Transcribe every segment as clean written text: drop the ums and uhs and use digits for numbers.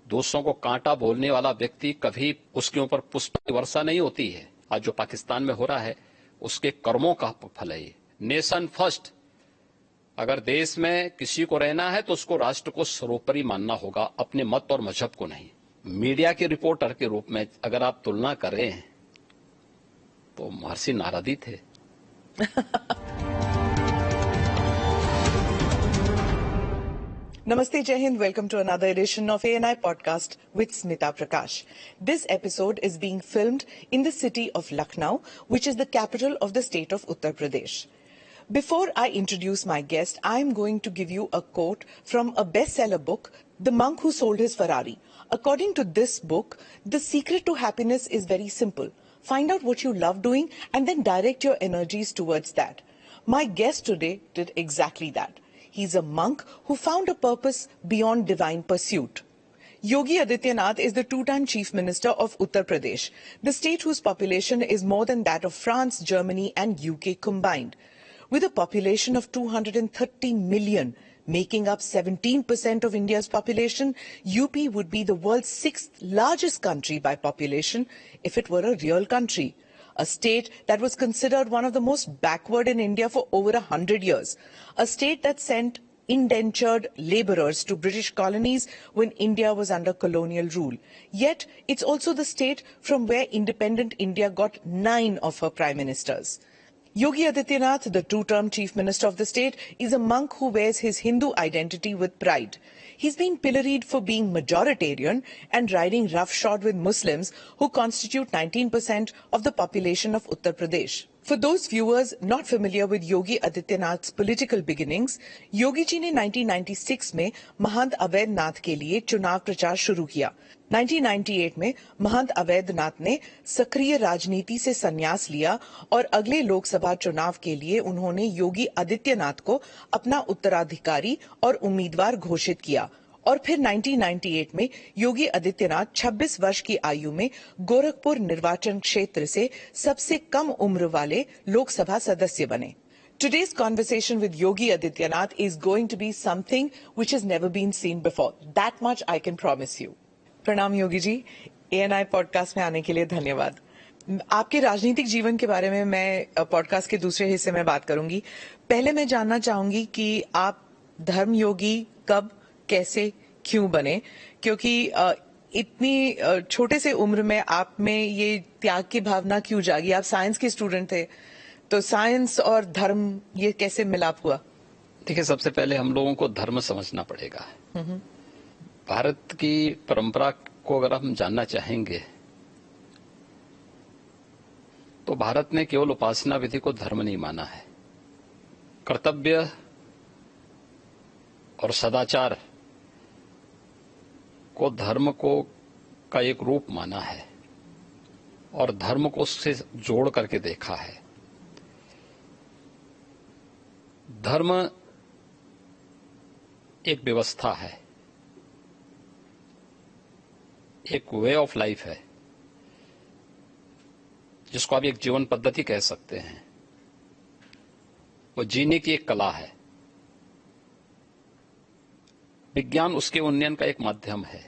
दूसरों को कांटा बोलने वाला व्यक्ति कभी उसके ऊपर पुष्प की वर्षा नहीं होती है। आज जो पाकिस्तान में हो रहा है उसके कर्मों का फल है ये। Nation first. अगर देश में किसी को रहना है तो उसको राष्ट्र को सर्वोपरि मानना होगा, अपने मत और मजहब को नहीं। मीडिया के रिपोर्टर के रूप में अगर आप तुलना कर रहे हैं तो महर्षि नारद ही थे। Namaste, Jai Hind. Welcome to another edition of ANI podcast with Smita Prakash. This episode is being filmed in the city of Lucknow, which is the capital of the state of Uttar Pradesh. Before I introduce my guest, I am going to give you a quote from a bestseller book, The Monk Who Sold His Ferrari. According to this book, the secret to happiness is very simple. Find out what you love doing and then direct your energies towards that. My guest today did exactly that. He's a monk who found a purpose beyond divine pursuit. Yogi Adityanath is the two-time Chief Minister of Uttar Pradesh, the state whose population is more than that of France, Germany and UK combined. With a population of 230 million, making up 17% of India's population, UP would be the world's sixth largest country by population if it were a real country. A state that was considered one of the most backward in India for over 100 years. A state that sent indentured labourers to British colonies when India was under colonial rule. Yet, it's also the state from where independent India got 9 of her prime ministers. Yogi Adityanath, the two-term Chief Minister of the state, is a monk who wears his Hindu identity with pride. He's been pilloried for being majoritarian and riding roughshod with Muslims who constitute 19% of the population of Uttar Pradesh. For those viewers not familiar with Yogi Adityanath's political beginnings, Yogi ji ने 1996 में महंत अवैधनाथ के लिए चुनाव प्रचार शुरू किया। 1998 में महंत अवैधनाथ ने सक्रिय राजनीति से संन्यास लिया और अगले लोकसभा चुनाव के लिए उन्होंने योगी आदित्यनाथ को अपना उत्तराधिकारी और उम्मीदवार घोषित किया और फिर 1998 में योगी आदित्यनाथ 26 वर्ष की आयु में गोरखपुर निर्वाचन क्षेत्र से सबसे कम उम्र वाले लोकसभा सदस्य बने। Today's conversation with Yogi Adityanath is going to be something which has never been seen before. That much I can promise you. प्रणाम योगी जी, ANI पॉडकास्ट में आने के लिए धन्यवाद। आपके राजनीतिक जीवन के बारे में मैं पॉडकास्ट के दूसरे हिस्से में बात करूंगी। पहले मैं जानना चाहूंगी कि आप धर्म योगी कब, कैसे, क्यों बने, क्योंकि इतनी छोटे से उम्र में आप में ये त्याग की भावना क्यों जागी? आप साइंस के स्टूडेंट थे, तो साइंस और धर्म ये कैसे मिलाप हुआ? देखिए, सबसे पहले हम लोगों को धर्म समझना पड़ेगा। भारत की परंपरा को अगर हम जानना चाहेंगे तो भारत ने केवल उपासना विधि को धर्म नहीं माना है, कर्तव्य और सदाचार को धर्म को का एक रूप माना है और धर्म को उससे जोड़ करके देखा है। धर्म एक व्यवस्था है, एक वे ऑफ लाइफ है, जिसको आप एक जीवन पद्धति कह सकते हैं। वो जीने की एक कला है। विज्ञान उसके उन्नयन का एक माध्यम है।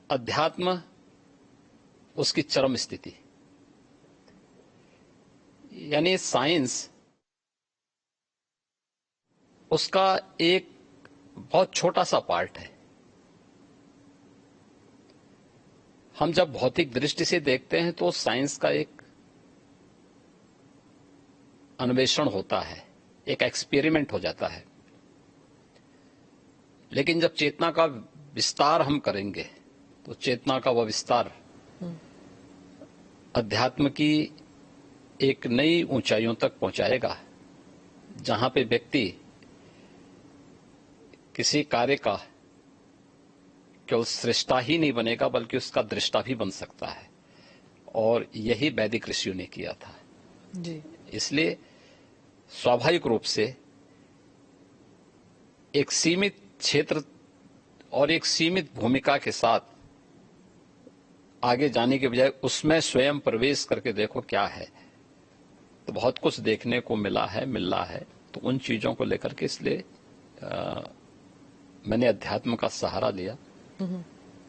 अध्यात्म उसकी चरम स्थिति, यानी साइंस उसका एक बहुत छोटा सा पार्ट है। हम जब भौतिक दृष्टि से देखते हैं तो साइंस का एक अन्वेषण होता है, एक एक्सपेरिमेंट हो जाता है। लेकिन जब चेतना का विस्तार हम करेंगे तो चेतना का वह विस्तार अध्यात्म की एक नई ऊंचाइयों तक पहुंचाएगा, जहां पे व्यक्ति किसी कार्य का केवल सृष्टा ही नहीं बनेगा बल्कि उसका दृष्टा भी बन सकता है। और यही वैदिक ऋषियों ने किया था जी। इसलिए स्वाभाविक रूप से एक सीमित क्षेत्र और एक सीमित भूमिका के साथ आगे जाने के बजाय उसमें स्वयं प्रवेश करके देखो क्या है, तो बहुत कुछ देखने को मिल रहा है। तो उन चीजों को लेकर के इसलिए मैंने अध्यात्म का सहारा लिया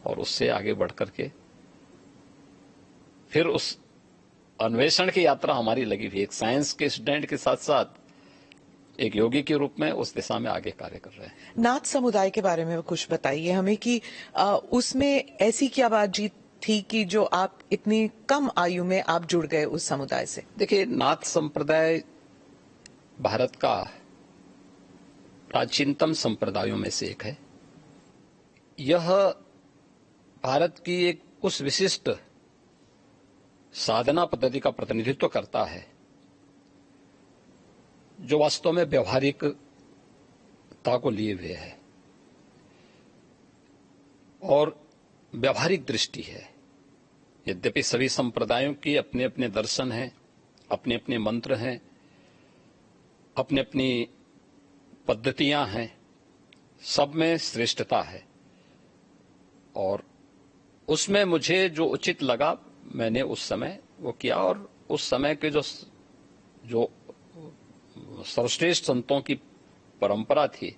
और उससे आगे बढ़ करके फिर उस अन्वेषण की यात्रा हमारी लगी हुई, एक साइंस के स्टूडेंट के साथ साथ एक योगी के रूप में उस दिशा में आगे कार्य कर रहे हैं। नाथ समुदाय के बारे में कुछ बताइए हमें कि उसमें ऐसी क्या बातचीत थी कि जो आप इतनी कम आयु में आप जुड़ गए उस समुदाय से? देखिए, नाथ संप्रदाय भारत का प्राचीनतम संप्रदायों में से एक है। यह भारत की एक उस विशिष्ट साधना पद्धति का प्रतिनिधित्व करता है जो वास्तव में व्यवहारिकता को लिए हुए है और व्यवहारिक दृष्टि है। यद्यपि सभी संप्रदायों की अपने अपने दर्शन हैं, अपने अपने मंत्र हैं, अपनी अपनी पद्धतियां हैं, सब में श्रेष्ठता है और उसमें मुझे जो उचित लगा मैंने उस समय वो किया और उस समय के जो सर्वश्रेष्ठ संतों की परंपरा थी,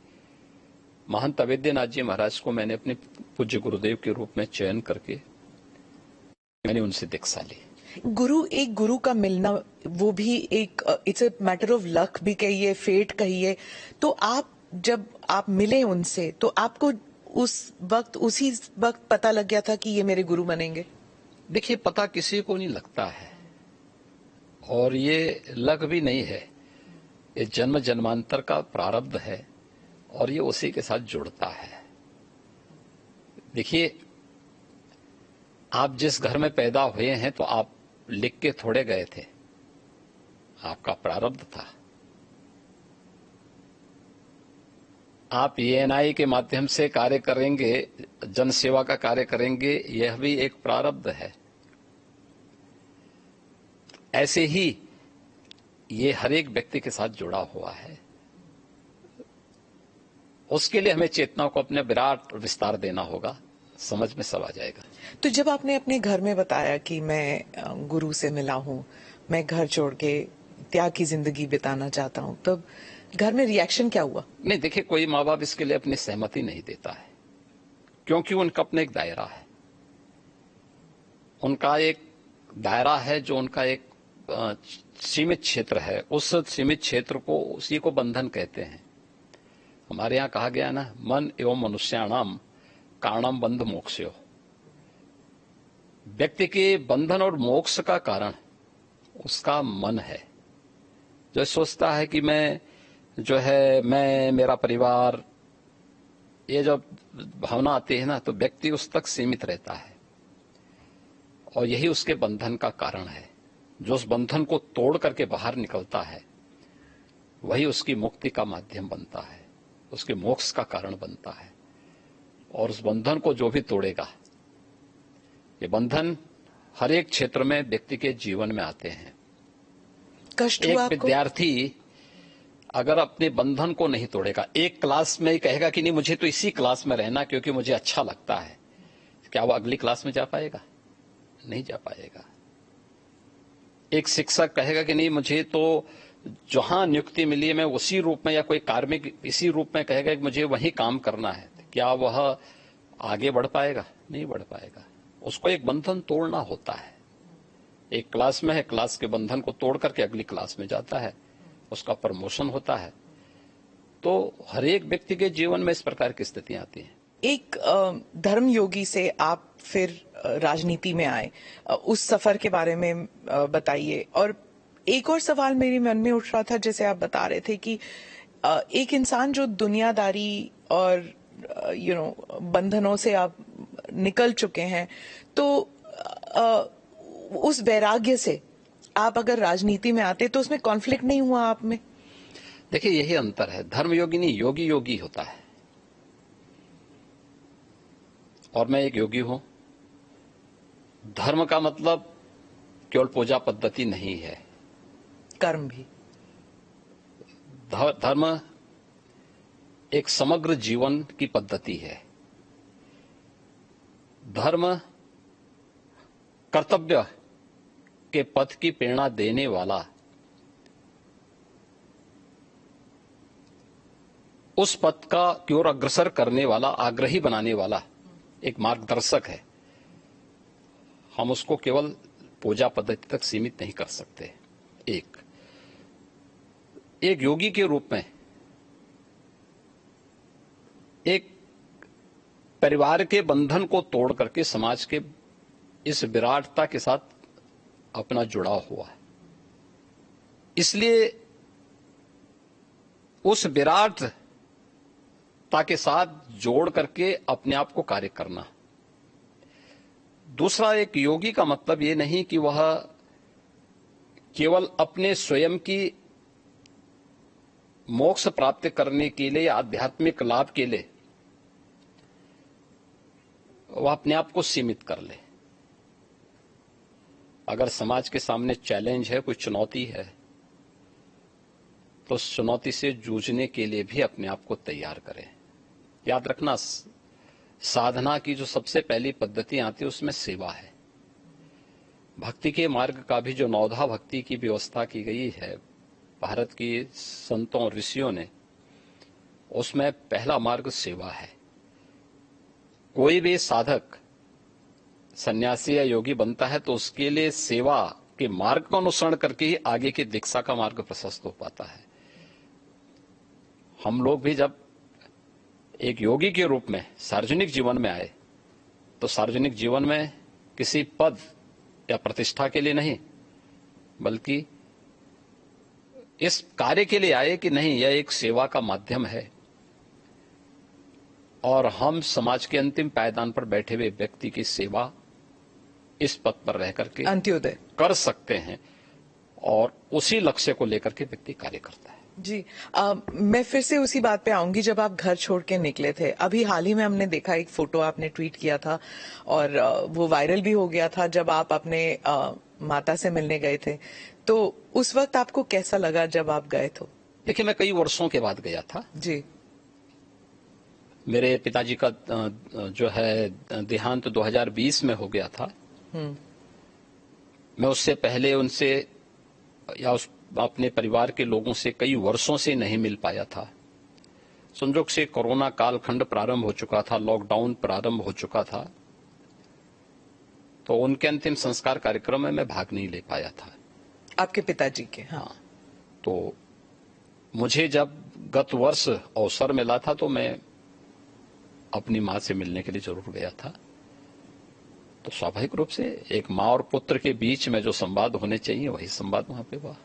महंत अवेद्यनाथ जी महाराज को मैंने अपने पूज्य गुरुदेव के रूप में चयन करके मैंने उनसे दीक्षा ली। एक गुरु का मिलना वो भी एक it's a matter of luck भी कहिए, फेट कहिए। तो जब आप मिले उनसे तो आपको उसी वक्त पता लग गया था कि ये मेरे गुरु बनेंगे? देखिए, पता किसी को नहीं लगता है और ये लक भी नहीं है, ये जन्म जन्मांतर का प्रारब्ध है और ये उसी के साथ जुड़ता है। देखिए, आप जिस घर में पैदा हुए हैं तो आप लिख के थोड़े गए थे, आपका प्रारब्ध था। आप एएनआई के माध्यम से कार्य करेंगे, जन सेवा का कार्य करेंगे, यह भी एक प्रारब्ध है। ऐसे ही ये हर एक व्यक्ति के साथ जुड़ा हुआ है। उसके लिए हमें चेतना को अपने विराट विस्तार देना होगा, समझ में सब आ जाएगा। तो जब आपने अपने घर में बताया कि मैं गुरु से मिला हूं, मैं घर छोड़ के त्याग की जिंदगी बिताना चाहता हूं, तब घर में रिएक्शन क्या हुआ? नहीं, देखिए, कोई माँ बाप इसके लिए अपनी सहमति नहीं देता है क्योंकि उनका अपना एक दायरा है, उनका एक दायरा है जो उनका एक सीमित क्षेत्र है। उस सीमित क्षेत्र को उसी को बंधन कहते हैं। हमारे यहाँ कहा गया ना, मन एवं मनुष्याणाम कारणम बंध मोक्षयो। व्यक्ति के बंधन और मोक्ष का कारण उसका मन है, जो सोचता है कि मैं मेरा परिवार, ये जब भावना आती है ना तो व्यक्ति उस तक सीमित रहता है और यही उसके बंधन का कारण है। जो उस बंधन को तोड़ करके बाहर निकलता है वही उसकी मुक्ति का माध्यम बनता है, उसके मोक्ष का कारण बनता है। और उस बंधन को जो भी तोड़ेगा, ये बंधन हर एक क्षेत्र में व्यक्ति के जीवन में आते हैं। कष्ट हुआ आपको? एक विद्यार्थी अगर अपने बंधन को नहीं तोड़ेगा, एक क्लास में ही कहेगा कि नहीं मुझे तो इसी क्लास में रहना क्योंकि मुझे अच्छा लगता है, क्या वो अगली क्लास में जा पाएगा? नहीं जा पाएगा। एक शिक्षक कहेगा कि नहीं मुझे तो जहां नियुक्ति मिली है मैं उसी रूप में, या कोई कार्मिक इसी रूप में कहेगा कि मुझे वही काम करना है, क्या वह आगे बढ़ पाएगा? नहीं बढ़ पाएगा। उसको एक बंधन तोड़ना होता है। एक क्लास में है, क्लास के बंधन को तोड़ करके अगली क्लास में जाता है, उसका प्रमोशन होता है। तो हर एक व्यक्ति के जीवन में इस प्रकार की स्थितियां आती हैं। एक धर्म योगी से आप फिर राजनीति में आए, उस सफर के बारे में बताइए। और एक और सवाल मेरे मन में उठ रहा था, जैसे आप बता रहे थे कि एक इंसान जो दुनियादारी और बंधनों से आप निकल चुके हैं, तो उस वैराग्य से आप अगर राजनीति में आते तो उसमें कॉन्फ्लिक्ट नहीं हुआ आप में? देखिए, यही अंतर है। धर्म योगी नहीं, योगी योगी होता है और मैं एक योगी हूं। धर्म का मतलब केवल पूजा पद्धति नहीं है, कर्म भी। धर्म एक समग्र जीवन की पद्धति है। धर्म कर्तव्य के पथ की प्रेरणा देने वाला उस पथ का की ओर अग्रसर करने वाला, आग्रही बनाने वाला एक मार्गदर्शक है। हम उसको केवल पूजा पद्धति तक सीमित नहीं कर सकते। एक योगी के रूप में, एक परिवार के बंधन को तोड़ करके समाज के इस विराटता के साथ अपना जुड़ाव हुआ है। इसलिए उस विराटता के साथ जोड़ करके अपने आप को कार्य करना। दूसरा, एक योगी का मतलब ये नहीं कि वह केवल अपने स्वयं की मोक्ष प्राप्त करने के लिए या आध्यात्मिक लाभ के लिए वह अपने आप को सीमित कर ले। अगर समाज के सामने चैलेंज है, कोई चुनौती है, तो उस चुनौती से जूझने के लिए भी अपने आप को तैयार करें। याद रखना, साधना की जो सबसे पहली पद्धति आती है उसमें सेवा है। भक्ति के मार्ग का भी जो नवधा भक्ति की व्यवस्था की गई है भारत की संतों और ऋषियों ने, उसमें पहला मार्ग सेवा है। कोई भी साधक सन्यासी या योगी बनता है तो उसके लिए सेवा के मार्ग का अनुसरण करके ही आगे की दीक्षा का मार्ग प्रशस्त हो पाता है। हम लोग भी जब एक योगी के रूप में सार्वजनिक जीवन में आए तो सार्वजनिक जीवन में किसी पद या प्रतिष्ठा के लिए नहीं, बल्कि इस कार्य के लिए आए कि नहीं, यह एक सेवा का माध्यम है और हम समाज के अंतिम पायदान पर बैठे हुए व्यक्ति की सेवा इस पद पर रह करके अंत्योदय कर सकते हैं, और उसी लक्ष्य को लेकर के व्यक्ति कार्य करता है। जी, मैं फिर से उसी बात पे आऊंगी। जब आप घर छोड़ के निकले थे, अभी हाल ही में हमने देखा एक फोटो आपने ट्वीट किया था और वो वायरल भी हो गया था, जब आप अपने माता से मिलने गए थे। तो उस वक्त आपको कैसा लगा जब आप गए? तो देखिए, मैं कई वर्षों के बाद गया था जी। मेरे पिताजी का जो है देहांत 2020 में हो गया था। मैं उससे पहले उनसे या अपने परिवार के लोगों से कई वर्षों से नहीं मिल पाया था। संयोग से कोरोना कालखंड प्रारंभ हो चुका था, लॉकडाउन प्रारंभ हो चुका था, तो उनके अंतिम संस्कार कार्यक्रम में मैं भाग नहीं ले पाया था। आपके पिताजी के? हाँ। तो मुझे जब गत वर्ष अवसर मिला था तो मैं अपनी मां से मिलने के लिए जरूर गया था। तो स्वाभाविक रूप से एक मां और पुत्र के बीच में जो संवाद होने चाहिए वही संवाद वहां पे हुआ।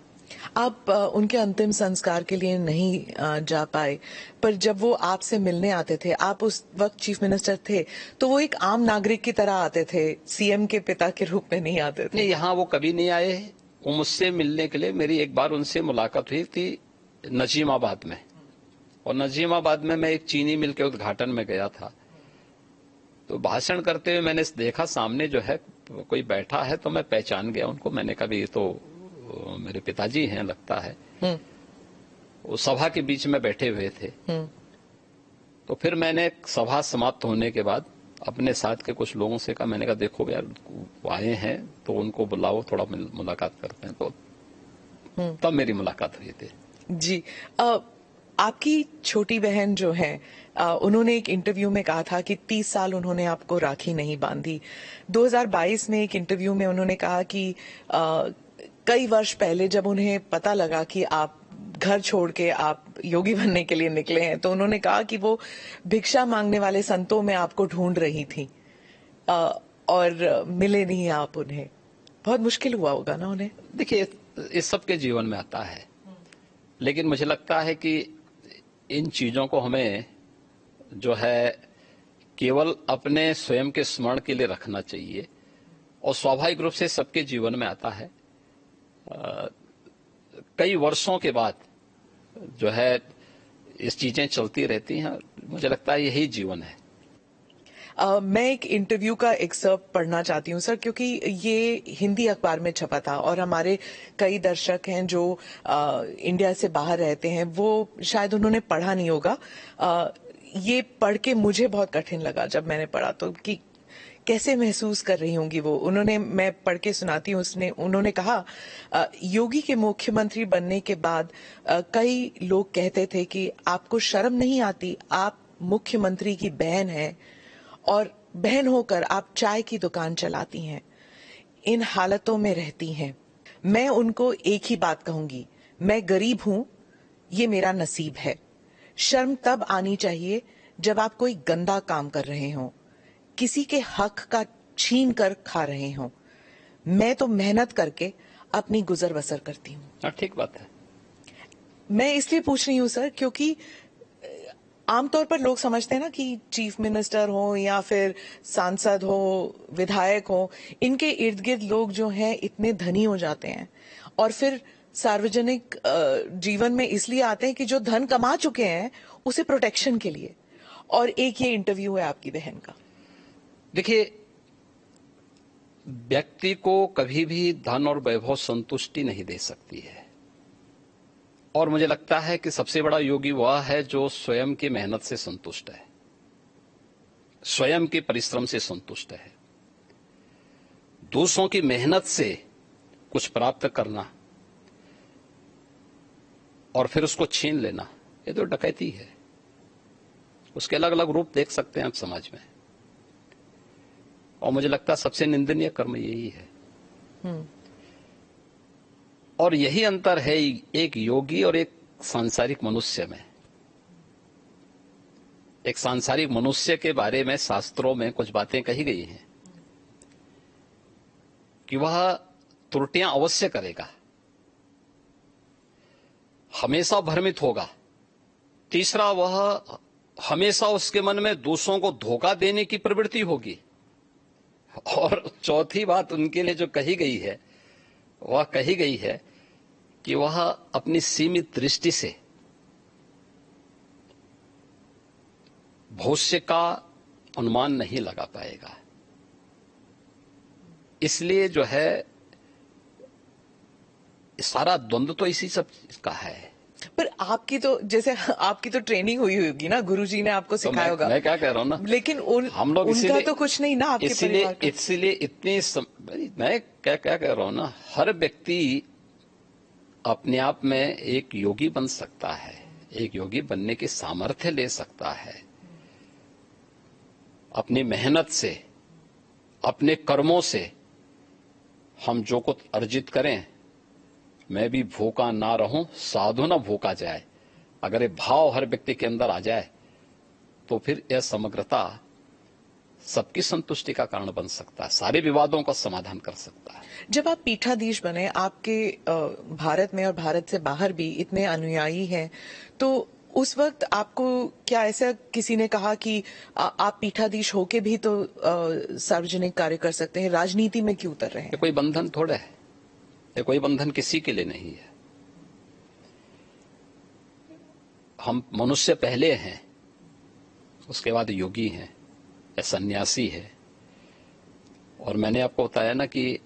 आप उनके अंतिम संस्कार के लिए नहीं जा पाए, पर जब वो आपसे मिलने आते थे, आप उस वक्त चीफ मिनिस्टर थे, तो वो एक आम नागरिक की तरह आते थे, सीएम के पिता के रूप में नहीं आते थे? नहीं, यहाँ वो कभी नहीं आए। वो मुझसे मिलने के लिए, मेरी एक बार उनसे मुलाकात हुई थी नजीमाबाद में, और नजीमाबाद में मैं एक चीनी मिल के उद्घाटन में गया था। तो भाषण करते हुए मैंने देखा सामने जो है कोई बैठा है, तो मैं पहचान गया उनको। मैंने कहा ये तो मेरे पिताजी हैं लगता है। वो सभा के बीच में बैठे हुए थे। तो फिर मैंने सभा समाप्त होने के बाद अपने साथ के कुछ लोगों से कहा, मैंने कहा देखो यार वो आए हैं तो उनको बुलाओ, थोड़ा मुलाकात करते हैं। तो तब मेरी मुलाकात हुई थी। जी, आपकी छोटी बहन जो है, उन्होंने एक इंटरव्यू में कहा था कि 30 साल उन्होंने आपको राखी नहीं बांधी। 2022 में एक इंटरव्यू में उन्होंने कहा कि कई वर्ष पहले जब उन्हें पता लगा कि आप घर छोड़ के आप योगी बनने के लिए निकले हैं, तो उन्होंने कहा कि वो भिक्षा मांगने वाले संतों में आपको ढूंढ रही थी और मिले नहीं आप उन्हें। बहुत मुश्किल हुआ होगा ना उन्हें? देखिए, इस सबके जीवन में आता है, लेकिन मुझे लगता है कि इन चीजों को हमें जो है केवल अपने स्वयं के स्मरण के लिए रखना चाहिए, और स्वाभाविक रूप से सबके जीवन में आता है। कई वर्षों के बाद जो है इस चीजें चलती रहती हैं। मुझे लगता है यही जीवन है। मैं एक इंटरव्यू का एक्सर्प्ट पढ़ना चाहती हूँ सर, क्योंकि ये हिंदी अखबार में छपा था और हमारे कई दर्शक हैं जो इंडिया से बाहर रहते हैं, वो शायद उन्होंने पढ़ा नहीं होगा। ये पढ़ के मुझे बहुत कठिन लगा जब मैंने पढ़ा, तो कि कैसे महसूस कर रही होंगी वो? उन्होंने, मैं पढ़ के सुनाती हूँ, उन्होंने कहा योगी के मुख्यमंत्री बनने के बाद कई लोग कहते थे कि आपको शर्म नहीं आती, आप मुख्यमंत्री की बहन हैं और बहन होकर आप चाय की दुकान चलाती हैं, इन हालतों में रहती हैं। मैं उनको एक ही बात कहूंगी, मैं गरीब हूं, ये मेरा नसीब है। शर्म तब आनी चाहिए जब आप कोई गंदा काम कर रहे हो, किसी के हक का छीन कर खा रहे हो। मैं तो मेहनत करके अपनी गुजर बसर करती हूँ। ठीक बात है। मैं इसलिए पूछ रही हूँ सर, क्योंकि आमतौर पर लोग समझते हैं ना कि चीफ मिनिस्टर हो या फिर सांसद हो, विधायक हो, इनके इर्द गिर्द लोग जो हैं इतने धनी हो जाते हैं और फिर सार्वजनिक जीवन में इसलिए आते हैं कि जो धन कमा चुके हैं उसे प्रोटेक्शन के लिए। और एक ये इंटरव्यू है आपकी बहन का। देखिए, व्यक्ति को कभी भी धन और वैभव संतुष्टि नहीं दे सकती है, और मुझे लगता है कि सबसे बड़ा योगी वह है जो स्वयं की मेहनत से संतुष्ट है, स्वयं के परिश्रम से संतुष्ट है। दूसरों की मेहनत से कुछ प्राप्त करना और फिर उसको छीन लेना, ये तो डकैती है। उसके अलग अलग रूप देख सकते हैं आप समाज में, और मुझे लगता है सबसे निंदनीय कर्म यही है। और यही अंतर है एक योगी और एक सांसारिक मनुष्य में। एक सांसारिक मनुष्य के बारे में शास्त्रों में कुछ बातें कही गई हैं कि वह त्रुटियां अवश्य करेगा, हमेशा भ्रमित होगा। तीसरा, वह हमेशा उसके मन में दूसरों को धोखा देने की प्रवृत्ति होगी। और चौथी बात उनके लिए जो कही गई है, वह कही गई है कि वह अपनी सीमित दृष्टि से भविष्य का अनुमान नहीं लगा पाएगा। इसलिए जो है सारा द्वंद्व तो इसी सब का है। पर आपकी तो, जैसे आपकी तो ट्रेनिंग हुई होगी ना, गुरुजी ने आपको सिखाया होगा। मैं क्या कह रहा हूं ना, लेकिन हम लोग उनका तो कुछ नहीं ना आपके परिवार का। इसलिए मैं क्या कह रहा हूं ना, हर व्यक्ति अपने आप में एक योगी बन सकता है, एक योगी बनने की सामर्थ्य ले सकता है। अपनी मेहनत से, अपने कर्मों से हम जो कुछ अर्जित करें, मैं भी भूखा ना रहूं, साधु ना भूखा जाए, अगर ये भाव हर व्यक्ति के अंदर आ जाए तो फिर यह समग्रता सबकी संतुष्टि का कारण बन सकता है, सारे विवादों का समाधान कर सकता है। जब आप पीठाधीश बने, आपके भारत में और भारत से बाहर भी इतने अनुयायी हैं, तो उस वक्त आपको क्या ऐसा किसी ने कहा कि आप पीठाधीश होके भी तो सार्वजनिक कार्य कर सकते हैं, राजनीति में क्यों उतर रहे हैं? ये कोई बंधन थोड़ा है, ये कोई बंधन किसी के लिए नहीं है। हम मनुष्य पहले हैं, उसके बाद योगी हैं या सन्यासी है। और मैंने आपको बताया ना कि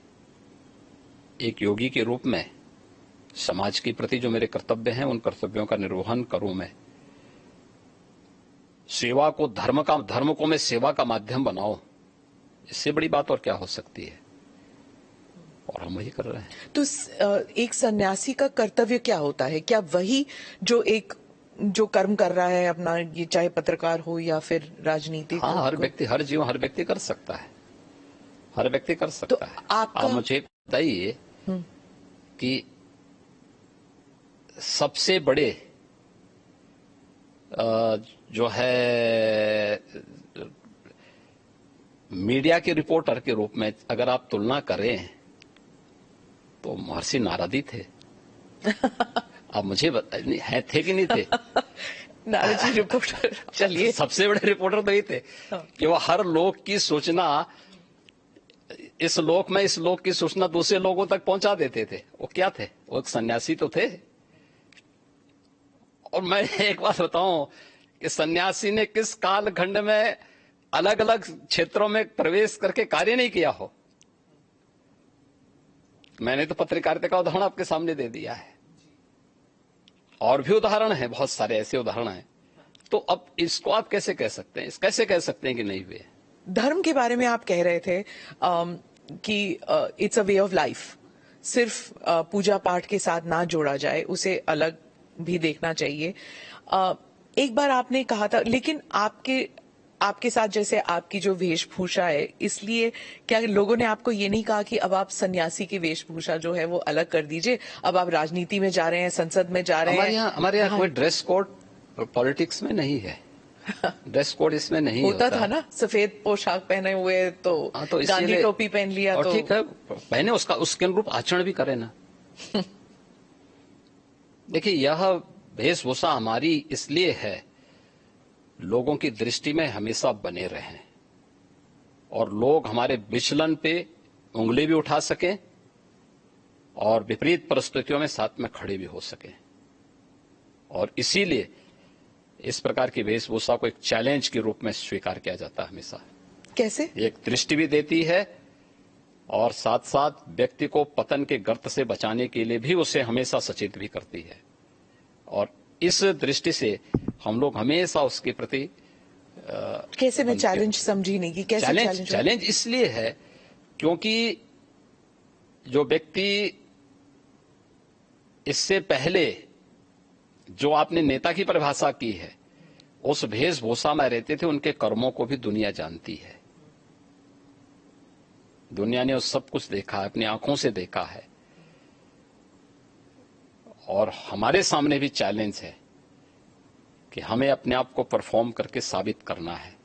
एक योगी के रूप में समाज के प्रति जो मेरे कर्तव्य हैं, उन कर्तव्यों का निर्वहन करूं मैं। सेवा को धर्म को मैं सेवा का माध्यम बनाऊं, इससे बड़ी बात और क्या हो सकती है, और हम वही कर रहे हैं। तो एक सन्यासी का कर्तव्य क्या होता है? क्या वही जो कर्म कर रहा है अपना, ये चाहे पत्रकार हो या फिर राजनीति? हाँ, हर व्यक्ति कर सकता है, हर व्यक्ति कर सकता है। आप मुझे बताइए कि सबसे बड़े जो है मीडिया के रिपोर्टर के रूप में अगर आप तुलना करें तो महर्षि नारद थे। अब मुझे है थे कि नहीं थे? नारद जी रिपोर्टर, चलिए सबसे बड़े रिपोर्टर तो ये थे कि वो हर लोक की सूचना इस लोक की सूचना दूसरे लोगों तक पहुंचा देते थे। वो क्या थे? वो एक सन्यासी तो थे। और मैं एक बात बताऊं कि सन्यासी ने किस कालखंड में अलग अलग क्षेत्रों में प्रवेश करके कार्य नहीं किया हो। मैंने तो पत्रकारिता का उदाहरण आपके सामने दे दिया है, और भी उदाहरण हैं, बहुत सारे ऐसे उदाहरण हैं। तो अब इसको आप कैसे कह सकते हैं कि नहीं हुए? धर्म के बारे में आप कह रहे थे कि it's a way of life, सिर्फ पूजा पाठ के साथ ना जोड़ा जाए, उसे अलग भी देखना चाहिए। एक बार आपने कहा था, लेकिन आपके साथ जैसे आपकी जो वेशभूषा है, इसलिए क्या लोगों ने आपको ये नहीं कहा कि अब आप सन्यासी की वेशभूषा जो है वो अलग कर दीजिए, अब आप राजनीति में जा रहे हैं, संसद में जा रहे हैं? हमारे यहाँ कोई ड्रेस कोड पॉलिटिक्स में नहीं है। ड्रेस कोड इसमें नहीं होता था ना, सफेद पोशाक पहने हुए तो गांधी टोपी पहन लिया, और तो ठीक है, पहने, उसके अनुरूप आचरण भी करे ना। देखिए, यह वेशभूषा हमारी इसलिए है, लोगों की दृष्टि में हमेशा बने रहें और लोग हमारे विचलन पे उंगली भी उठा सकें और विपरीत परिस्थितियों में साथ में खड़े भी हो सकें। और इसीलिए इस प्रकार की वेशभूषा को एक चैलेंज के रूप में स्वीकार किया जाता है हमेशा। कैसे? एक दृष्टि भी देती है और साथ साथ व्यक्ति को पतन के गर्त से बचाने के लिए भी उसे हमेशा सचेत भी करती है। और इस दृष्टि से हम लोग हमेशा उसके प्रति कैसे मैं चैलेंज समझी नहीं कि कैसे चैलेंज इसलिए है क्योंकि जो व्यक्ति इससे पहले जो आपने नेता की परिभाषा की है, उस वेशभूषा में रहते थे, उनके कर्मों को भी दुनिया जानती है। दुनिया ने उस सब कुछ देखा है, अपनी आंखों से देखा है। और हमारे सामने भी चैलेंज है कि हमें अपने आप को परफॉर्म करके साबित करना है,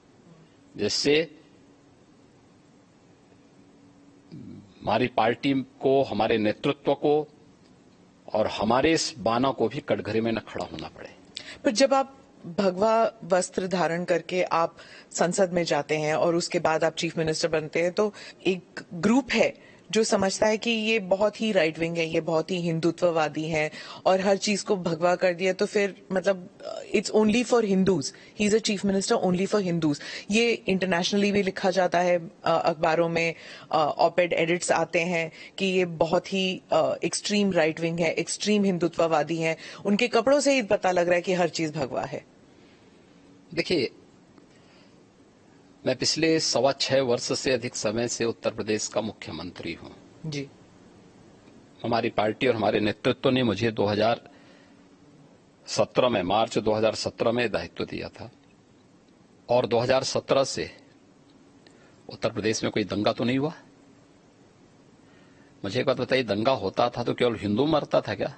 जिससे हमारी पार्टी को, हमारे नेतृत्व को और हमारे इस बाना को भी कटघरे में न खड़ा होना पड़े। पर जब आप भगवा वस्त्र धारण करके आप संसद में जाते हैं और उसके बाद आप चीफ मिनिस्टर बनते हैं, तो एक ग्रुप है जो समझता है कि ये बहुत ही राइट विंग है, ये बहुत ही हिंदुत्ववादी है और हर चीज को भगवा कर दिया, तो फिर मतलब it's only for Hindus, he is a chief minister only for Hindus. ये इंटरनेशनली भी लिखा जाता है, अखबारों में ऑपेड एडिट्स आते हैं कि ये बहुत ही एक्सट्रीम राइट विंग है, एक्सट्रीम हिंदुत्ववादी है। उनके कपड़ों से ही पता लग रहा है कि हर चीज भगवा है। देखिए, मैं पिछले 6.25 वर्ष से अधिक समय से उत्तर प्रदेश का मुख्यमंत्री हूं जी। हमारी पार्टी और हमारे नेतृत्व ने मुझे 2017 में, मार्च 2017 में दायित्व दिया था और 2017 से उत्तर प्रदेश में कोई दंगा तो नहीं हुआ। मुझे एक बात बताइए, दंगा होता था तो केवल हिंदू मरता था क्या?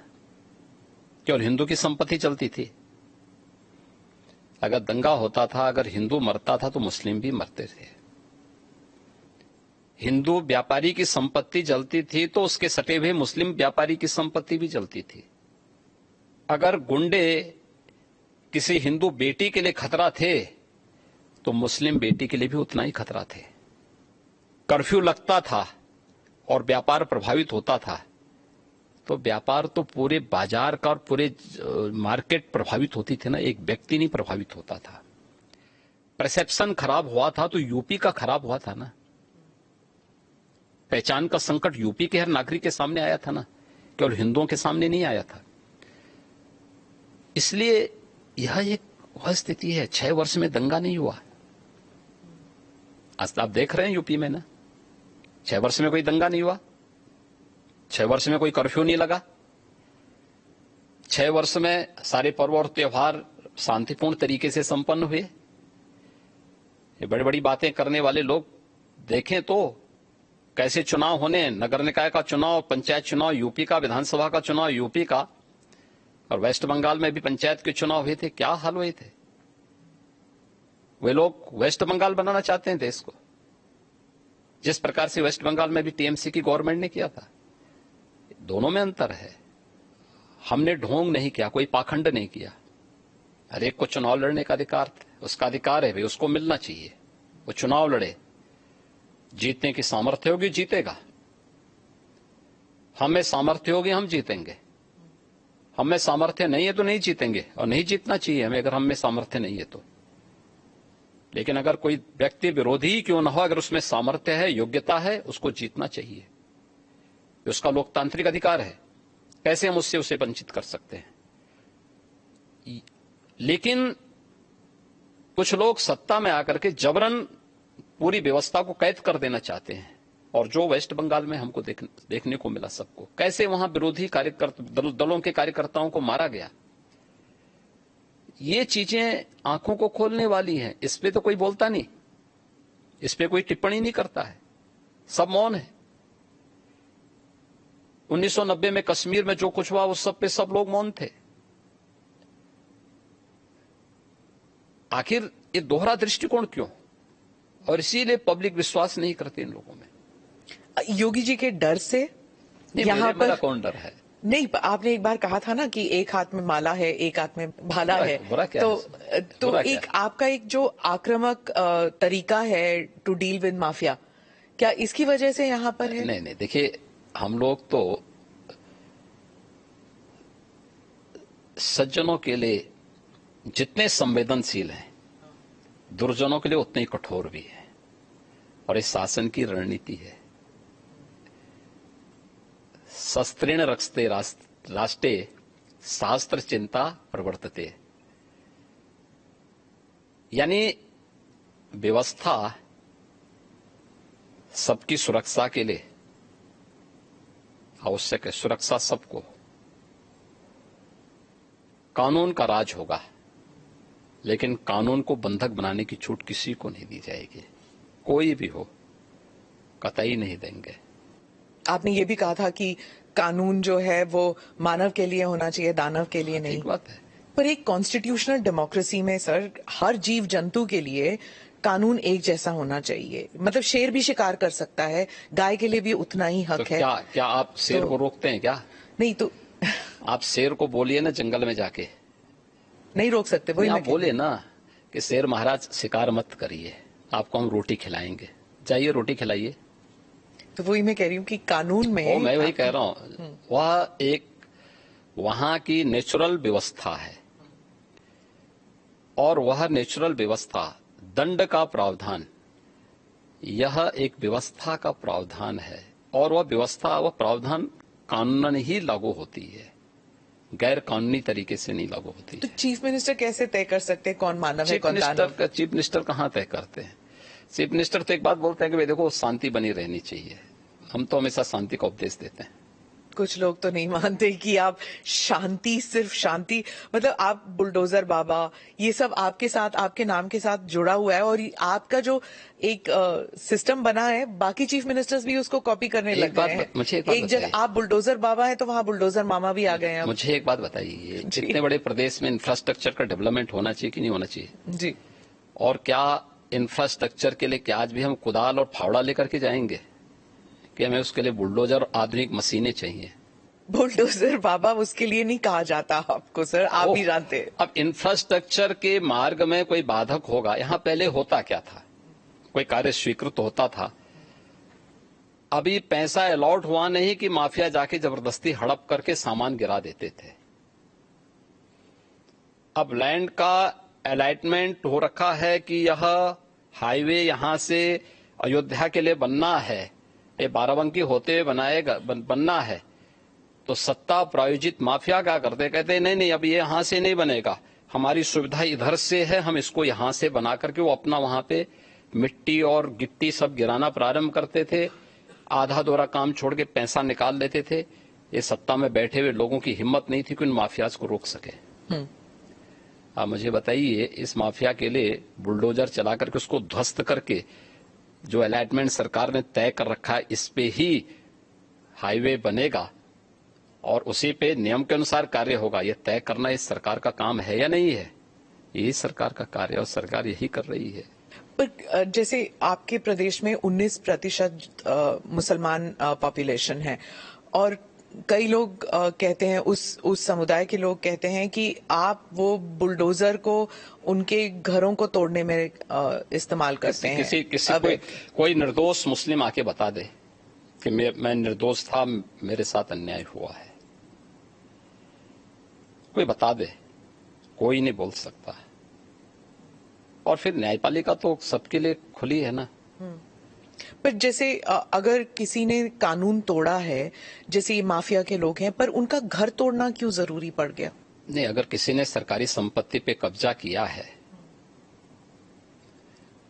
केवल हिंदू की संपत्ति चलती थी? अगर दंगा होता था, अगर हिंदू मरता था तो मुस्लिम भी मरते थे। हिंदू व्यापारी की संपत्ति जलती थी तो उसके सटे हुए मुस्लिम व्यापारी की संपत्ति भी जलती थी। अगर गुंडे किसी हिंदू बेटी के लिए खतरा थे तो मुस्लिम बेटी के लिए भी उतना ही खतरा थे। कर्फ्यू लगता था और व्यापार प्रभावित होता था तो व्यापार तो पूरे बाजार का और पूरे मार्केट प्रभावित होती थी ना, एक व्यक्ति नहीं प्रभावित होता था। परसेप्शन खराब हुआ था तो यूपी का खराब हुआ था ना। पहचान का संकट यूपी के हर नागरिक के सामने आया था ना, केवल हिंदुओं के सामने नहीं आया था। इसलिए यह एक वह स्थिति है। 6 वर्ष में दंगा नहीं हुआ। आज आप देख रहे हैं यूपी में ना, 6 वर्ष में कोई दंगा नहीं हुआ, 6 वर्ष में कोई कर्फ्यू नहीं लगा, 6 वर्ष में सारे पर्व और त्योहार शांतिपूर्ण तरीके से संपन्न हुए। ये बड़ी बड़ी बातें करने वाले लोग देखें तो कैसे चुनाव होने, नगर निकाय का चुनाव, पंचायत चुनाव यूपी का, विधानसभा का चुनाव यूपी का, और वेस्ट बंगाल में भी पंचायत के चुनाव हुए थे। क्या हाल हुए थे? वे लोग वेस्ट बंगाल बनाना चाहते हैं देश को, जिस प्रकार से वेस्ट बंगाल में भी टीएमसी की गवर्नमेंट ने किया था। दोनों में अंतर है। हमने ढोंग नहीं किया, कोई पाखंड नहीं किया। हर एक को चुनाव लड़ने का अधिकार, उसका अधिकार है भाई, उसको मिलना चाहिए। वो चुनाव लड़े, जीतने की सामर्थ्य होगी जीतेगा, हमें सामर्थ्य होगी हम जीतेंगे, हमें सामर्थ्य नहीं है तो नहीं जीतेंगे, और नहीं जीतना चाहिए हमें अगर हमें सामर्थ्य नहीं है तो। लेकिन अगर कोई व्यक्ति विरोधी ही क्यों न हो, अगर उसमें सामर्थ्य है, योग्यता है, उसको जीतना चाहिए। उसका लोकतांत्रिक अधिकार है। कैसे हम उससे उसे वंचित कर सकते हैं? लेकिन कुछ लोग सत्ता में आकर के जबरन पूरी व्यवस्था को कैद कर देना चाहते हैं। और जो वेस्ट बंगाल में हमको देखने को मिला सबको, कैसे वहां विरोधी दलों के कार्यकर्ताओं को मारा गया, ये चीजें आंखों को खोलने वाली हैं। इस पे तो कोई बोलता नहीं, इस पे कोई टिप्पणी नहीं करता है, सब मौन है। 1990 में कश्मीर में जो कुछ हुआ उस सब पे सब लोग मौन थे। आखिर ये दोहरा दृष्टिकोण क्यों? और इसीलिए पब्लिक विश्वास नहीं करती इन लोगों में। योगी जी के डर से यहाँ पर मेरा कौन डर है? नहीं, आपने एक बार कहा था ना कि एक हाथ में माला है, एक हाथ में भाला है। तो एक आपका एक जो आक्रामक तरीका है टू डील विद माफिया, क्या इसकी वजह से यहाँ पर है? नहीं, देखिए, हम लोग तो सज्जनों के लिए जितने संवेदनशील हैं, दुर्जनों के लिए उतने ही कठोर भी हैं। और इस शासन की रणनीति है, शस्त्रेण रक्षते राष्ट्रे शास्त्र चिंता प्रवर्तते, यानी व्यवस्था सबकी सुरक्षा के लिए आवश्यक है। सुरक्षा सबको, कानून का राज होगा, लेकिन कानून को बंधक बनाने की छूट किसी को नहीं दी जाएगी। कोई भी हो, कतई नहीं देंगे। आपने ये भी कहा था कि कानून जो है वो मानव के लिए होना चाहिए, दानव के लिए नहीं। ठीक बात है, पर एक कॉन्स्टिट्यूशनल डेमोक्रेसी में सर, हर जीव जंतु के लिए कानून एक जैसा होना चाहिए। मतलब शेर भी शिकार कर सकता है, गाय के लिए भी उतना ही हक तो है। क्या आप शेर को रोकते हैं क्या? नहीं तो आप शेर को बोलिए ना जंगल में जाके, नहीं रोक सकते। वही आप बोले ना कि शेर महाराज शिकार मत करिए, आपको हम रोटी खिलाएंगे, जाइए रोटी खिलाइए। तो वही मैं कह रही हूँ कि कानून में मैं वही कह रहा हूँ, वह एक वहां की नेचुरल व्यवस्था है, और वह नेचुरल व्यवस्था दंड का प्रावधान, यह एक व्यवस्था का प्रावधान है। और वह व्यवस्था, वह प्रावधान कानूनन ही लागू होती है, गैर कानूनी तरीके से नहीं लागू होती। तो चीफ मिनिस्टर कैसे तय कर सकते हैं कौन मानव है कौन दानव? चीफ मिनिस्टर कहाँ तय करते हैं? चीफ मिनिस्टर तो एक बात बोलते हैं कि भाई देखो शांति बनी रहनी चाहिए। हम तो हमेशा शांति का उपदेश देते हैं। कुछ लोग तो नहीं मानते कि आप शांति, सिर्फ शांति, मतलब आप बुलडोजर बाबा, ये सब आपके साथ, आपके नाम के साथ जुड़ा हुआ है। और आपका जो एक सिस्टम बना है, बाकी चीफ मिनिस्टर्स भी उसको कॉपी करने लग गए हैं। मुझे एक जगह आप बुलडोजर बाबा है तो वहां बुलडोजर मामा भी आ गए हैं। मुझे एक बात बताइए, जितने बड़े प्रदेश में इंफ्रास्ट्रक्चर का डेवलपमेंट होना चाहिए कि नहीं होना चाहिए? जी। और क्या इंफ्रास्ट्रक्चर के लिए क्या आज भी हम कुदाल और फावड़ा लेकर के जाएंगे कि हमें उसके लिए बुलडोजर और आधुनिक मशीनें चाहिए? बुलडोजर बाबा उसके लिए नहीं कहा जाता आपको सर, आप भी जानते हैं। अब इंफ्रास्ट्रक्चर के मार्ग में कोई बाधक होगा, यहाँ पहले होता क्या था, कोई कार्य स्वीकृत होता था, अभी पैसा अलॉट हुआ नहीं कि माफिया जाके जबरदस्ती हड़प करके सामान गिरा देते थे। अब लैंड का अलॉटमेंट हो रखा है कि यह हाईवे यहां से अयोध्या के लिए बनना है, ये बाराबंकी होते हुए बनना है, तो सत्ता प्रायोजित माफिया क्या करते, कहते नहीं नहीं अब ये यहां से नहीं बनेगा, हमारी सुविधा इधर से है, हम इसको यहां से बना करके वो अपना वहां पे मिट्टी और गिट्टी सब गिराना प्रारंभ करते थे, आधा दोरा काम छोड़ के पैसा निकाल लेते थे। ये सत्ता में बैठे हुए लोगों की हिम्मत नहीं थी कि उन माफियाज को रोक सके। आप मुझे बताइए, इस माफिया के लिए बुलडोजर चला करके उसको ध्वस्त करके जो अलॉटमेंट सरकार ने तय कर रखा है, इस पे ही हाईवे बनेगा और उसी पे नियम के अनुसार कार्य होगा, यह तय करना इस सरकार का काम है या नहीं है? यही सरकार का कार्य है और सरकार यही कर रही है। पर जैसे आपके प्रदेश में 19% मुसलमान पॉपुलेशन है, और कई लोग कहते हैं, उस समुदाय के लोग कहते हैं कि आप वो बुलडोजर को उनके घरों को तोड़ने में इस्तेमाल करते हैं। कोई निर्दोष मुस्लिम आके बता दे कि मैं निर्दोष था, मेरे साथ अन्याय हुआ है, कोई बता दे, कोई नहीं बोल सकता। और फिर न्यायपालिका तो सबके लिए खुली है ना। पर जैसे अगर किसी ने कानून तोड़ा है, जैसे ये माफिया के लोग हैं, पर उनका घर तोड़ना क्यों जरूरी पड़ गया? नहीं, अगर किसी ने सरकारी संपत्ति पे कब्जा किया है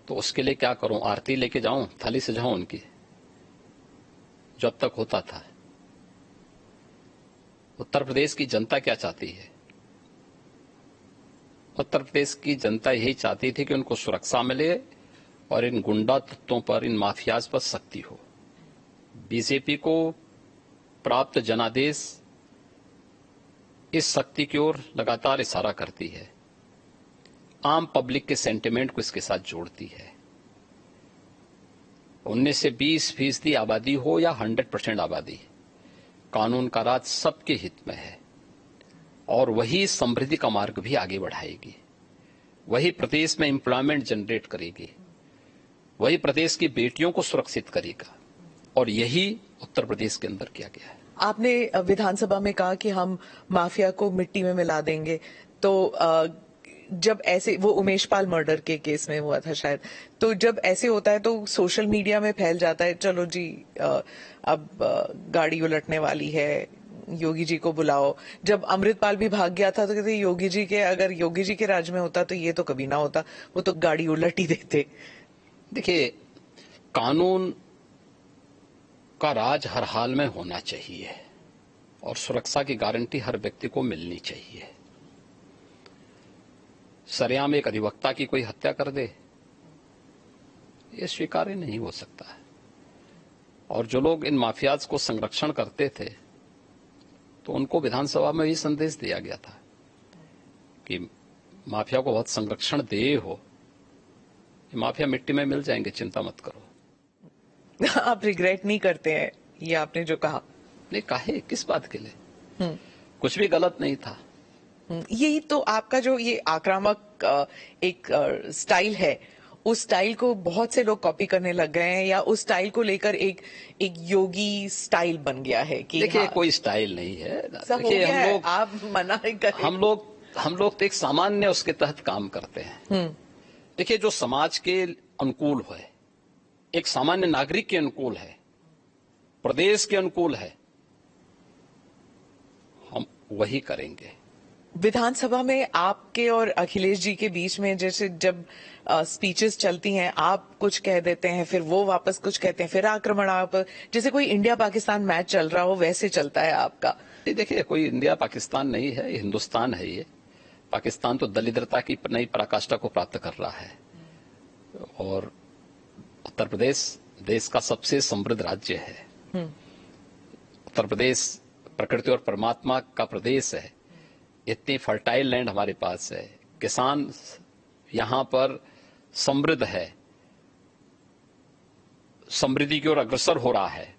तो उसके लिए क्या करूं? आरती लेके जाऊं, थाली सजाऊं उनकी? जब तक होता था। उत्तर प्रदेश की जनता क्या चाहती है? उत्तर प्रदेश की जनता यही चाहती थी कि उनको सुरक्षा मिले और इन गुंडा तत्वों पर, इन माफियाज पर सख्ती हो। बीजेपी को प्राप्त जनादेश इस शक्ति की ओर लगातार इशारा करती है, आम पब्लिक के सेंटिमेंट को इसके साथ जोड़ती है। 19 से 20% आबादी हो या 100% आबादी, कानून का राज सबके हित में है और वही समृद्धि का मार्ग भी आगे बढ़ाएगी। वही प्रदेश में एम्प्लॉयमेंट जनरेट करेगी, वही प्रदेश की बेटियों को सुरक्षित करेगा और यही उत्तर प्रदेश के अंदर किया गया है। आपने विधानसभा में कहा कि हम माफिया को मिट्टी में मिला देंगे, तो जब ऐसे, वो उमेश पाल मर्डर के केस में हुआ था शायद, तो जब ऐसे होता है तो सोशल मीडिया में फैल जाता है, चलो जी अब गाड़ी उलटने वाली है, योगी जी को बुलाओ। जब अमृतपाल भी भाग गया था तो कहते योगी जी के, अगर योगी जी के राज में होता तो ये तो कभी ना होता, वो तो गाड़ी उलट ही देते। देखिए, कानून का राज हर हाल में होना चाहिए और सुरक्षा की गारंटी हर व्यक्ति को मिलनी चाहिए। सरेआम एक अधिवक्ता की कोई हत्या कर दे, ये स्वीकार्य नहीं हो सकता है। और जो लोग इन माफियाज को संरक्षण करते थे, तो उनको विधानसभा में भी संदेश दिया गया था कि माफिया को बहुत संरक्षण दे हो, ये माफिया मिट्टी में मिल जाएंगे, चिंता मत करो। आप रिग्रेट नहीं करते हैं ये आपने जो कहा? नहीं, काहे, किस बात के लिए? कुछ भी गलत नहीं था। यही तो आपका जो ये आक्रामक एक स्टाइल है, उस स्टाइल को बहुत से लोग कॉपी करने लग गए हैं, या उस स्टाइल को लेकर एक योगी स्टाइल बन गया है कि देखिए, हाँ, कोई स्टाइल नहीं है। देखिए हम लोग, आप मना नहीं करें, हम लोग तो एक सामान्य उसके तहत काम करते हैं। देखिए, जो समाज के अनुकूल है, एक सामान्य नागरिक के अनुकूल है, प्रदेश के अनुकूल है, हम वही करेंगे। विधानसभा में आपके और अखिलेश जी के बीच में जैसे जब स्पीचेस चलती हैं, आप कुछ कह देते हैं, फिर वो वापस कुछ कहते हैं, फिर आक्रमण, आप जैसे कोई इंडिया पाकिस्तान मैच चल रहा हो वैसे चलता है आपका। देखिए, कोई इंडिया पाकिस्तान नहीं है, ये हिंदुस्तान है। ये पाकिस्तान तो दलिद्रता की नई पराकाष्ठा को प्राप्त कर रहा है और उत्तर प्रदेश देश का सबसे समृद्ध राज्य है। उत्तर प्रदेश प्रकृति और परमात्मा का प्रदेश है। इतनी फर्टाइल लैंड हमारे पास है, किसान यहां पर समृद्ध है, समृद्धि की ओर अग्रसर हो रहा है।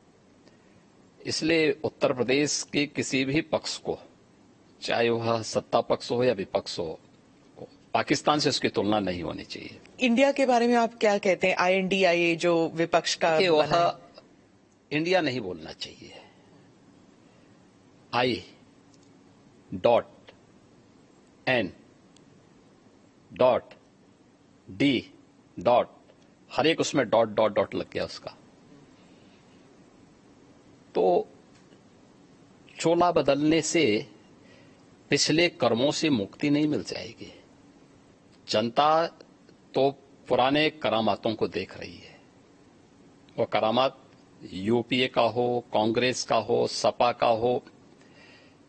इसलिए उत्तर प्रदेश के किसी भी पक्ष को, चाहे वह सत्ता पक्ष हो या विपक्ष हो, पाकिस्तान से उसकी तुलना नहीं होनी चाहिए। इंडिया के बारे में आप क्या कहते हैं? INDIA जो विपक्ष का वह इंडिया नहीं बोलना चाहिए। I.N.D. हर एक उसमें डॉट लग गया उसका। तो चोला बदलने से पिछले कर्मों से मुक्ति नहीं मिल जाएगी। जनता तो पुराने करामातों को देख रही है। वो करामात यूपीए का हो, कांग्रेस का हो, सपा का हो,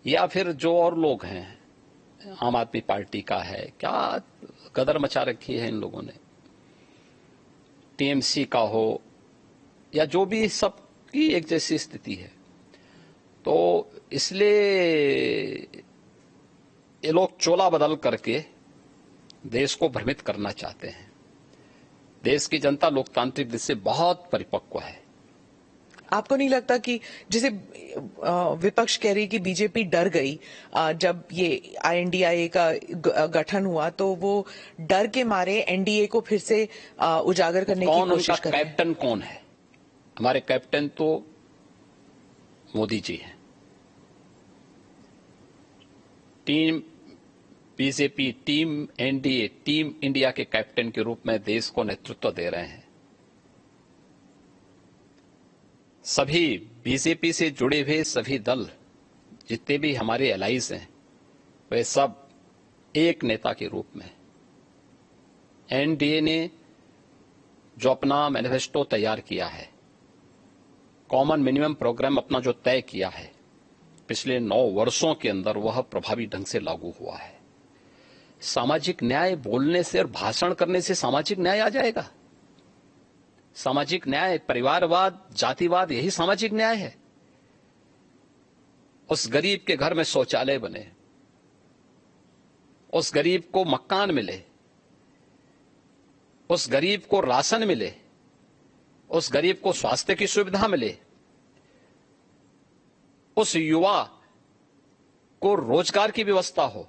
या फिर जो और लोग हैं, आम आदमी पार्टी का है, क्या गदर मचा रखी है इन लोगों ने। टीएमसी का हो या जो भी, सबकी एक जैसी स्थिति है। तो इसलिए ये लोग चोला बदल करके देश को भ्रमित करना चाहते हैं। देश की जनता लोकतांत्रिक दृष्टि से बहुत परिपक्व है। आपको नहीं लगता कि जैसे विपक्ष कह रही कि बीजेपी डर गई जब ये INDIA का गठन हुआ, तो वो डर के मारे एनडीए को फिर से उजागर करने की कोशिश कर रहे हैं? कैप्टन कौन है? हमारे कैप्टन तो मोदी जी हैं। Team BJP, team NDA, team India के कैप्टन के रूप में देश को नेतृत्व दे रहे हैं। सभी बीजेपी से जुड़े हुए सभी दल, जितने भी हमारे एलाइज हैं, वे सब एक नेता के रूप में। एनडीए ने जो अपना मैनिफेस्टो तैयार किया है, कॉमन मिनिमम प्रोग्राम अपना जो तय किया है, पिछले 9 वर्षों के अंदर वह प्रभावी ढंग से लागू हुआ है। सामाजिक न्याय बोलने से और भाषण करने से सामाजिक न्याय आ जाएगा? सामाजिक न्याय, परिवारवाद, जातिवाद, यही सामाजिक न्याय है। उस गरीब के घर में शौचालय बने, उस गरीब को मकान मिले, उस गरीब को राशन मिले, उस गरीब को स्वास्थ्य की सुविधा मिले, उस युवा को रोजगार की व्यवस्था हो,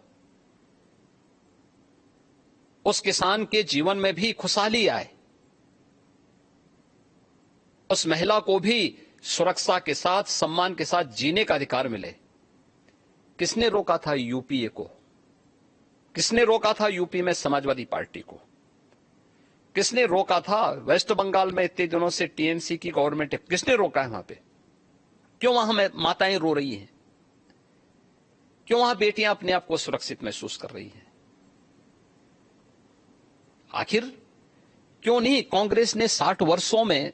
उस किसान के जीवन में भी खुशहाली आए, उस महिला को भी सुरक्षा के साथ, सम्मान के साथ जीने का अधिकार मिले। किसने रोका था यूपीए को? किसने रोका था यूपी में समाजवादी पार्टी को? किसने रोका था वेस्ट बंगाल में इतने दिनों से टीएमसी की गवर्नमेंट है? किसने रोका है वहां पे? क्यों वहां माताएं रो रही हैं? क्यों वहां बेटियां अपने आप को सुरक्षित महसूस कर रही हैं? आखिर क्यों नहीं कांग्रेस ने 60 वर्षों में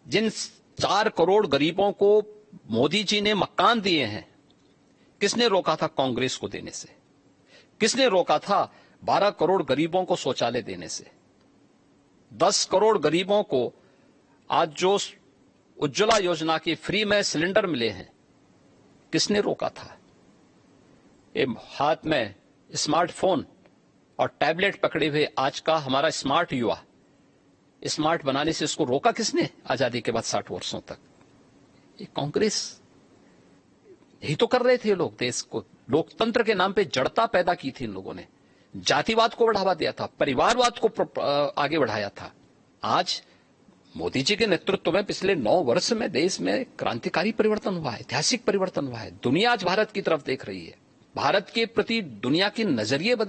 जिन 4 करोड़ गरीबों को मोदी जी ने मकान दिए हैं, किसने रोका था कांग्रेस को देने से? किसने रोका था 12 करोड़ गरीबों को शौचालय देने से? 10 करोड़ गरीबों को आज जो उज्ज्वला योजना की फ्री में सिलेंडर मिले हैं, किसने रोका था? ये हाथ में स्मार्टफोन और टैबलेट पकड़े हुए आज का हमारा स्मार्ट युवा, स्मार्ट बनाने से इसको रोका किसने आजादी के बाद 60 वर्षों तक? ये कांग्रेस। यही तो कर रहे थे लोग। देश को लोकतंत्र के नाम पे जड़ता पैदा की थी इन लोगों ने, जातिवाद को बढ़ावा दिया था, परिवारवाद को आगे बढ़ाया था। आज मोदी जी के नेतृत्व में पिछले 9 वर्ष में देश में क्रांतिकारी परिवर्तन हुआ है, ऐतिहासिक परिवर्तन हुआ है। दुनिया आज भारत की तरफ देख रही है, भारत के प्रति दुनिया के नजरिए